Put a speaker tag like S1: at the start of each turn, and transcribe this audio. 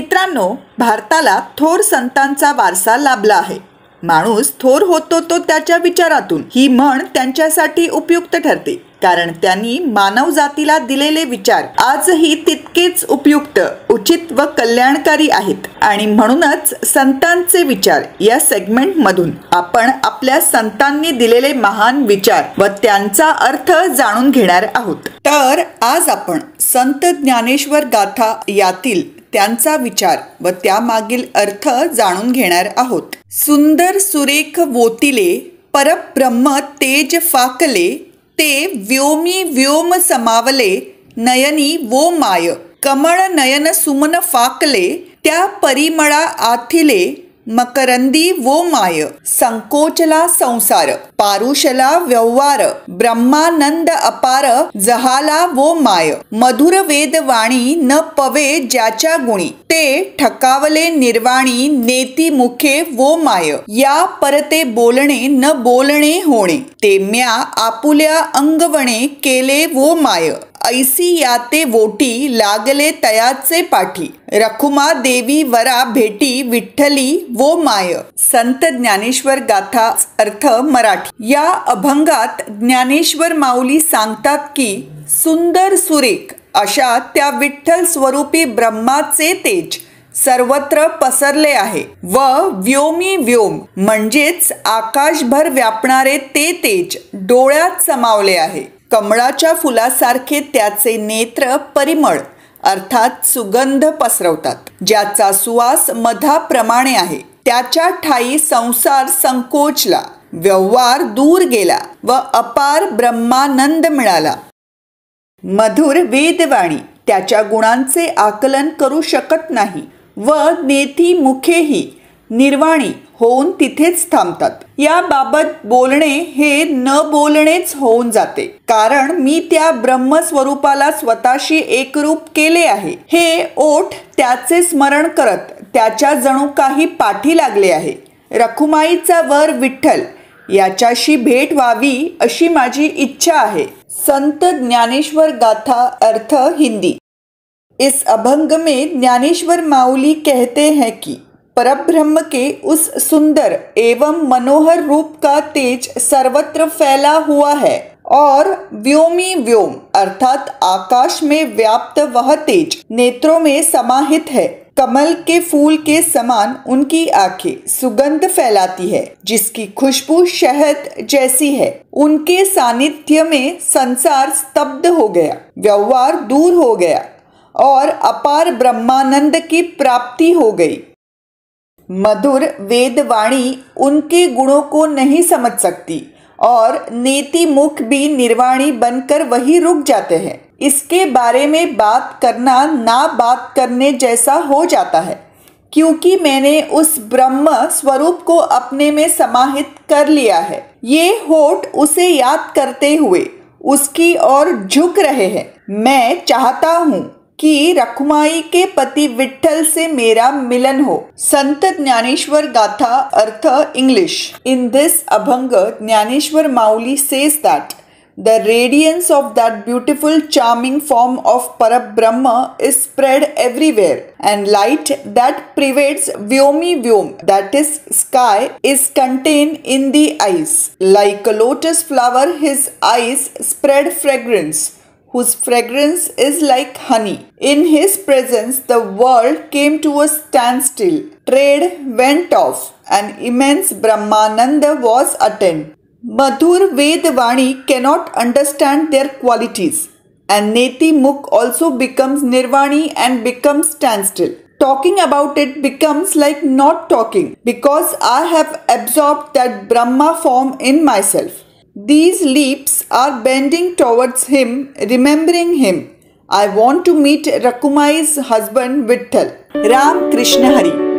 S1: मित्रांनो, भारताला थोर संतांचा वारसा लाभला आहे. माणूस थोर होतो तो त्याच्या विचारातून. ही म्हण त्यांच्यासाठी उपयुक्त ठरते, कारण त्यांनी मानव जातीला दिलेले विचार आजही तितकेच उपयुक्त, उचित व कल्याणकारी आहेत. आणि म्हणूनच संतांचे विचार या सेगमेंटमधून आपण आपल्या संतांनी दिलेले महान विचार व त्यांचा अर्थ जाणून घेणार आहोत. तर आज आपण संत ज्ञानेश्वर गाथा यातील त्यांचा विचार व त्यामागील अर्थ जाणून घेणार आहोत. सुंदर सुरेख वोतिले, परब्रह्म तेज फाकले, ते व्योमी व्योम समावले, नयनी वो माय, कमळ नयन सुमन फाकले, त्या परिमळा आथिले, मकरंदी वो माय, संकोचला संसार, पारुषला व्यवहार, ब्रह्मानंद अपार, जहाला वो माय, मधुर वेद वाणी न पवे ज्याच्या गुणी, ते ठकावले निर्वाणी, नेती मुखे वो माय, या परते बोलणे न बोलणे होणे, ते म्या आपुल्या अंगवणे केले वो माय, ऐसी याते वोटी लागले तयाचे पाठी, रखुमा देवी वरा भेटी विठ्ठली वो माय. संत ज्ञानेश्वर गाथा अर्थ मराठी. या अभंगात ज्ञानेश्वर माऊली सांगतात की सुंदर सुरेख अशा त्या विठ्ठल स्वरूपी ब्रह्माचे तेज सर्वत्र पसरले आहे व व्योमी व्योम म्हणजेच आकाशभर व्यापणारे ते तेज डोळ्यात समावले आहे. कमळाच्या फुलासारखे त्याचे नेत्र परिमळ अर्थात सुगंध पसरवतात, ज्याचा सुवास मधाप्रमाणे आहे. त्याच्या ठाई संसार संकोचला, व्यवहार दूर गेला व अपार ब्रह्मानंद मिळाला. मधुर वेदवाणी त्याच्या गुणांचे आकलन करू शकत नाही व नेती मुखेही निर्वाणी होऊन तिथेच थांबतात. याबाबत बोलणे हे न बोलणेच होऊन जाते, कारण मी त्या ब्रह्मस्वरूपाला स्वतःशी एकरूप केले आहे. हे ओठ त्याचे स्मरण करत त्याच्या जणू काही पाठी लागले आहे. रखुमाईचा वर विठ्ठल याच्याशी भेट व्हावी अशी माझी इच्छा आहे. संत ज्ञानेश्वर गाथा अर्थ हिंदी. इस अभंग में ज्ञानेश्वर माऊली कहते हैं कि परब्रह्म के उस सुंदर एवं मनोहर रूप का तेज सर्वत्र फैला हुआ है और व्योमी व्योम अर्थात आकाश में व्याप्त वह तेज नेत्रों में समाहित है. कमल के फूल के समान उनकी आंखें सुगंध फैलाती है, जिसकी खुशबू शहद जैसी है. उनके सानिध्य में संसार स्तब्ध हो गया, व्यवहार दूर हो गया और अपार ब्रह्मानंद की प्राप्ति हो गई. मधुर वेदवाणी उनके गुणों को नहीं समझ सकती और नेति मुख भी निर्वाणी बनकर वही रुक जाते हैं. इसके बारे में बात करना ना बात करने जैसा हो जाता है, क्योंकि मैंने उस ब्रह्म स्वरूप को अपने में समाहित कर लिया है. ये होठ उसे याद करते हुए उसकी ओर झुक रहे हैं. मैं चाहता हूँ कि रखुमाई के पति विठ्ठल से मेरा मिलन हो. संत ज्ञानेश्वर गाथा अर्थ English. In this abhanga, Jnaneshwar Mauli says that the radiance of that beautiful charming form of Parabrahma is spread everywhere, and light that pervades Vyomi Vyom, that is sky, is contained in the eyes. Like a lotus flower, his eyes spread fragrance, whose fragrance is like honey. In his presence the world came to a standstill, trade went off, and immense Brahmananda was attained. Madhur Vedvani cannot understand their qualities, and Neti Mukh also becomes Nirvani and becomes standstill. Talking about it becomes like not talking, because I have absorbed that Brahma form in myself. These lips are bending towards him, remembering him. I want to meet Rakumai's husband Vitthal. Ram Krishna Hari.